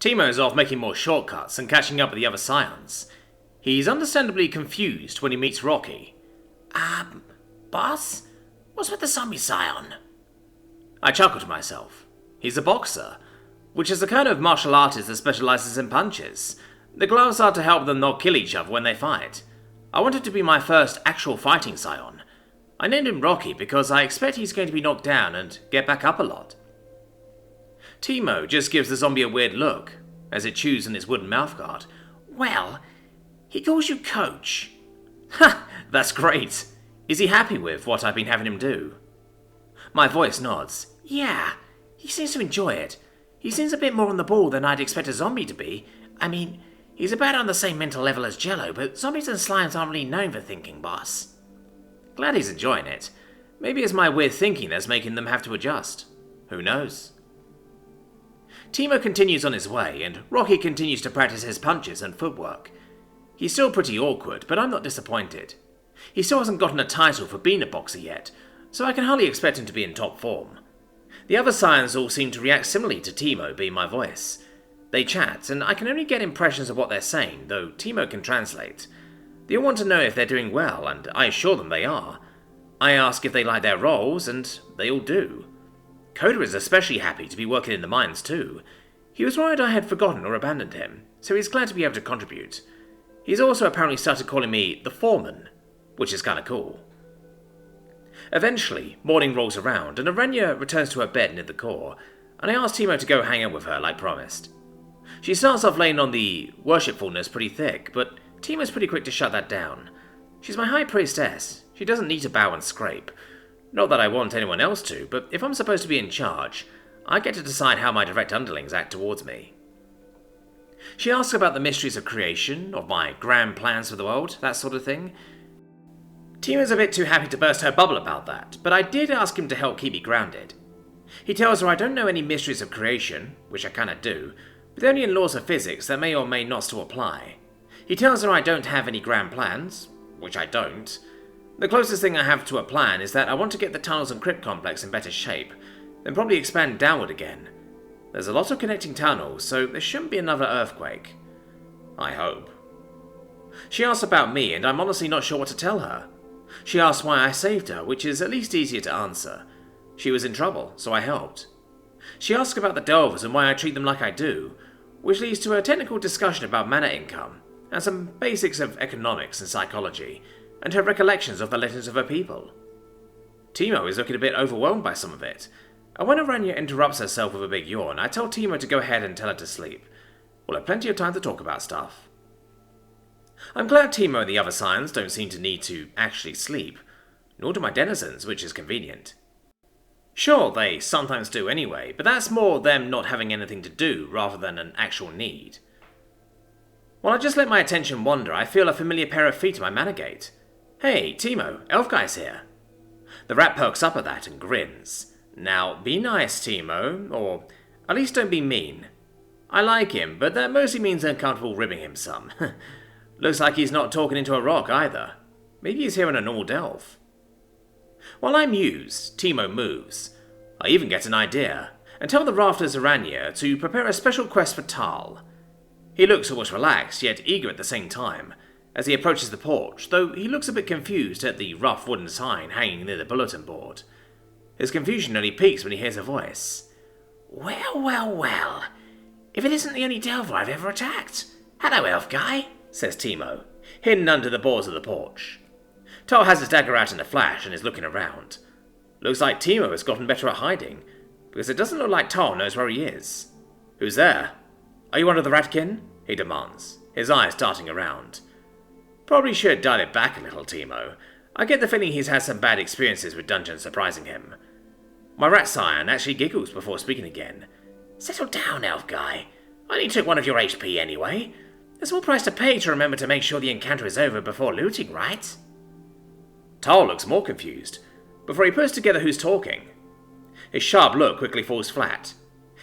Timo's off making more shortcuts and catching up with the other scions. He's understandably confused when he meets Rocky. Boss? What's with the zombie scion? I chuckle to myself. He's a boxer, which is the kind of martial artist that specializes in punches. The gloves are to help them not kill each other when they fight. I want him to be my first actual fighting scion. I named him Rocky because I expect he's going to be knocked down and get back up a lot. Timo just gives the zombie a weird look as it chews in its wooden mouthguard. Well, he calls you coach. Ha! That's great. Is he happy with what I've been having him do? My voice nods. Yeah, he seems to enjoy it. He seems a bit more on the ball than I'd expect a zombie to be. I mean, he's about on the same mental level as Jello, but zombies and slimes aren't really known for thinking, boss. Glad he's enjoying it. Maybe it's my weird thinking that's making them have to adjust. Who knows? Timo continues on his way, and Rocky continues to practice his punches and footwork. He's still pretty awkward, but I'm not disappointed. He still hasn't gotten a title for being a boxer yet, so I can hardly expect him to be in top form. The other scions all seem to react similarly to Timo being my voice. They chat, and I can only get impressions of what they're saying, though Timo can translate. They all want to know if they're doing well, and I assure them they are. I ask if they like their roles, and they all do. Coda is especially happy to be working in the mines too. He was worried I had forgotten or abandoned him, so he's glad to be able to contribute. He's also apparently started calling me the foreman, which is kinda cool. Eventually, morning rolls around, and Aranya returns to her bed near the core, and I ask Timo to go hang out with her like promised. She starts off laying on the worshipfulness pretty thick, but Timo's pretty quick to shut that down. She's my high priestess. She doesn't need to bow and scrape. Not that I want anyone else to, but if I'm supposed to be in charge, I get to decide how my direct underlings act towards me. She asks about the mysteries of creation, of my grand plans for the world, that sort of thing. Timo's a bit too happy to burst her bubble about that, but I did ask him to help keep me grounded. He tells her I don't know any mysteries of creation, which I kinda do, but only in laws of physics that may or may not still apply. He tells her I don't have any grand plans, which I don't. The closest thing I have to a plan is that I want to get the tunnels and crypt complex in better shape, then probably expand downward again. There's a lot of connecting tunnels, so there shouldn't be another earthquake. I hope. She asks about me, and I'm honestly not sure what to tell her. She asks why I saved her, which is at least easier to answer. She was in trouble, so I helped. She asks about the Delvers and why I treat them like I do, which leads to a technical discussion about mana income, and some basics of economics and psychology, and her recollections of the legends of her people. Timo is looking a bit overwhelmed by some of it, and when Aranya interrupts herself with a big yawn, I tell Timo to go ahead and tell her to sleep. We'll have plenty of time to talk about stuff. I'm glad Timo and the other scions don't seem to need to actually sleep, nor do my denizens, which is convenient. Sure, they sometimes do anyway, but that's more them not having anything to do rather than an actual need. While I just let my attention wander, I feel a familiar pair of feet at my mana gate. Hey, Timo, Elf Guy's here. The rat perks up at that and grins. Now, be nice, Timo, or at least don't be mean. I like him, but that mostly means I'm comfortable ribbing him some. Looks like he's not talking into a rock either. Maybe he's hearing a normal delve. While I muse, Timo moves. I even get an idea, and tell the Rafters Aranya to prepare a special quest for Tal. He looks almost relaxed, yet eager at the same time, as he approaches the porch, though he looks a bit confused at the rough wooden sign hanging near the bulletin board. His confusion only peaks when he hears a voice. Well, well, well. If it isn't the only Delver I've ever attacked. Hello, Elf Guy, says Timo, hidden under the boards of the porch. Tal has his dagger out in a flash and is looking around. Looks like Timo has gotten better at hiding, because it doesn't look like Tal knows where he is. Who's there? Are you under the ratkin? He demands, his eyes darting around. Probably should dial it back a little, Timo. I get the feeling he's had some bad experiences with dungeons surprising him. My rat scion actually giggles before speaking again. Settle down, Elf Guy. I only took one of your HP anyway. There's more price to pay to remember to make sure the encounter is over before looting, right? Tal looks more confused, before he puts together who's talking. His sharp look quickly falls flat.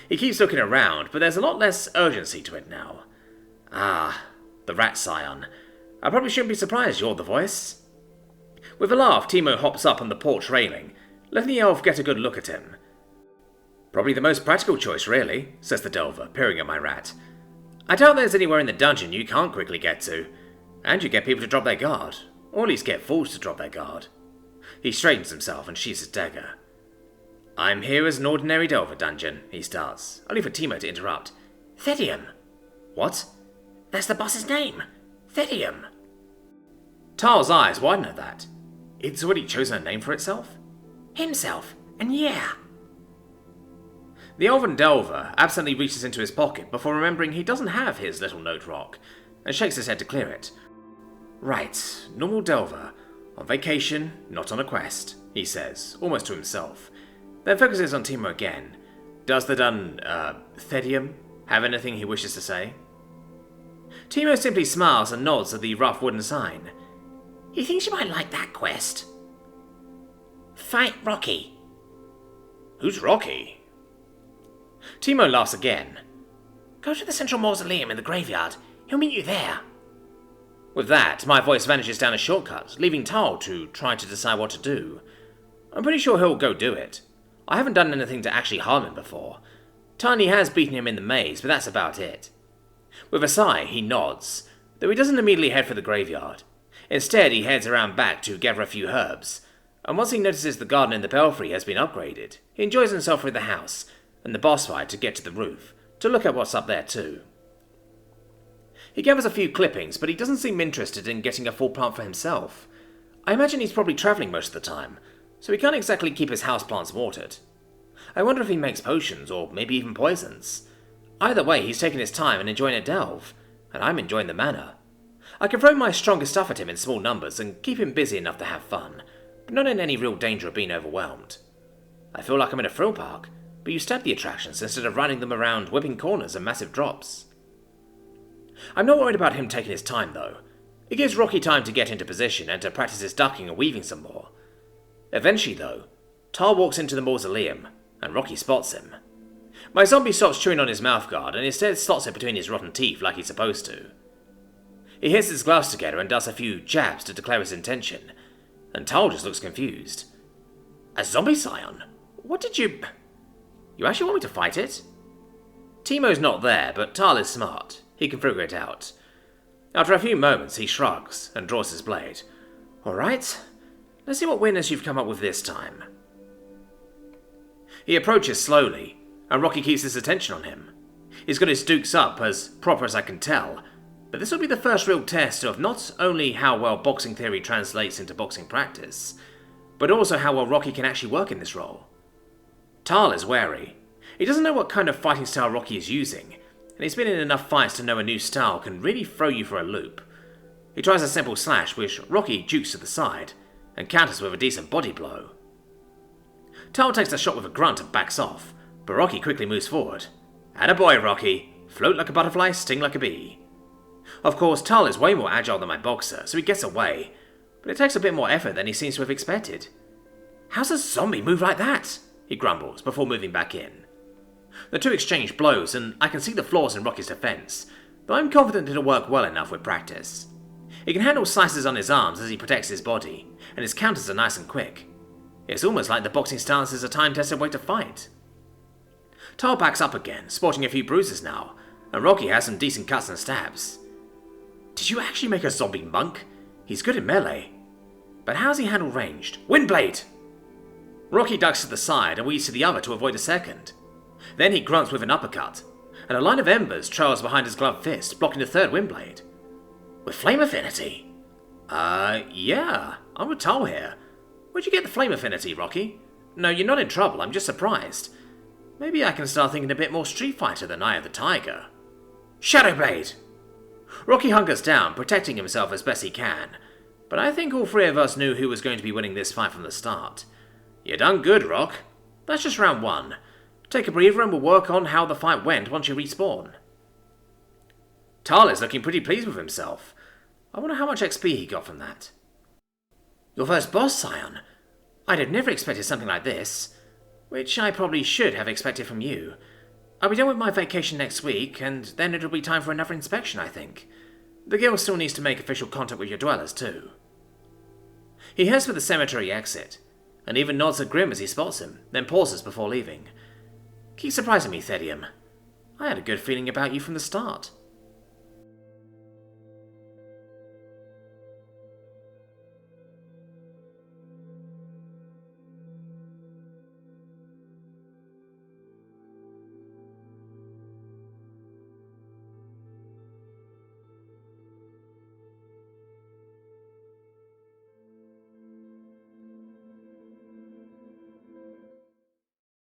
He keeps looking around, but there's a lot less urgency to it now. Ah, the rat scion. I probably shouldn't be surprised you're the voice. With a laugh, Timo hops up on the porch railing, letting the elf get a good look at him. Probably the most practical choice, really, says the Delver, peering at my rat. I doubt there's anywhere in the dungeon you can't quickly get to, and you get people to drop their guard, or at least get fools to drop their guard. He straightens himself and sheathes his dagger. I'm here as an ordinary Delver dungeon, he starts, only for Timo to interrupt. Thedium. What? That's the boss's name. Thedium. Tal's eyes widen at that. It's already chosen a name for itself? Himself, and yeah. The Elven Delver absently reaches into his pocket before remembering he doesn't have his little note rock, and shakes his head to clear it. Right, normal Delver. On vacation, not on a quest, he says, almost to himself. Then focuses on Timo again. Does the Thedium have anything he wishes to say? Timo simply smiles and nods at the rough wooden sign. He thinks you might like that quest. Fight Rocky. Who's Rocky? Timo laughs again. Go to the central mausoleum in the graveyard. He'll meet you there. With that, my voice vanishes down a shortcut, leaving Tal to try to decide what to do. I'm pretty sure he'll go do it. I haven't done anything to actually harm him before. Tiny has beaten him in the maze, but that's about it. With a sigh, he nods, though he doesn't immediately head for the graveyard. Instead, he heads around back to gather a few herbs, and once he notices the garden in the belfry has been upgraded, he enjoys himself through the house and the boss fight to get to the roof, to look at what's up there too. He gathers a few clippings, but he doesn't seem interested in getting a full plant for himself. I imagine he's probably travelling most of the time, so he can't exactly keep his houseplants watered. I wonder if he makes potions, or maybe even poisons. Either way, he's taking his time and enjoying a delve, and I'm enjoying the manner. I can throw my strongest stuff at him in small numbers and keep him busy enough to have fun, but not in any real danger of being overwhelmed. I feel like I'm in a thrill park, but you stab the attractions instead of running them around whipping corners and massive drops. I'm not worried about him taking his time, though. It gives Rocky time to get into position and to practice his ducking and weaving some more. Eventually, though, Tal walks into the mausoleum, and Rocky spots him. My zombie stops chewing on his mouthguard and instead slots it between his rotten teeth like he's supposed to. He hits his gloves together and does a few jabs to declare his intention, and Tal just looks confused. A zombie scion? What did you... You actually want me to fight it? Timo's not there, but Tal is smart. He can figure it out. After a few moments, he shrugs and draws his blade. Alright, let's see what winners you've come up with this time. He approaches slowly, and Rocky keeps his attention on him. He's got his dukes up as proper as I can tell, but this will be the first real test of not only how well boxing theory translates into boxing practice, but also how well Rocky can actually work in this role. Tal is wary. He doesn't know what kind of fighting style Rocky is using, and he's been in enough fights to know a new style can really throw you for a loop. He tries a simple slash, which Rocky jukes to the side, and counters with a decent body blow. Tal takes the shot with a grunt and backs off, but Rocky quickly moves forward. Attaboy, Rocky. Float like a butterfly, sting like a bee. Of course, Tal is way more agile than my boxer, so he gets away, but it takes a bit more effort than he seems to have expected. How's a zombie move like that? He grumbles, before moving back in. The two exchange blows, and I can see the flaws in Rocky's defense, but I'm confident it'll work well enough with practice. He can handle slices on his arms as he protects his body, and his counters are nice and quick. It's almost like the boxing stance is a time-tested way to fight. Tal backs up again, sporting a few bruises now, and Rocky has some decent cuts and stabs. Did you actually make a zombie monk? He's good in melee. But how's he handle ranged? Windblade! Rocky ducks to the side and weaves to the other to avoid a second. Then he grunts with an uppercut, and a line of embers trails behind his gloved fist, blocking the third windblade. With flame affinity? Yeah, I'm with Tal here. Where'd you get the flame affinity, Rocky? No, you're not in trouble, I'm just surprised. Maybe I can start thinking a bit more Street Fighter than Eye of the Tiger. Shadowblade! Rocky hunkers down, protecting himself as best he can, but I think all three of us knew who was going to be winning this fight from the start. You done good, Rock. That's just round one. Take a breather and we'll work on how the fight went once you respawn. Tal is looking pretty pleased with himself. I wonder how much XP he got from that. Your first boss, Scion? I'd have never expected something like this, which I probably should have expected from you. I'll be done with my vacation next week, and then it'll be time for another inspection, I think. The guild still needs to make official contact with your dwellers, too. He heads for the cemetery exit, and even nods at Grim as he spots him, then pauses before leaving. Keep surprising me, Thedium. I had a good feeling about you from the start.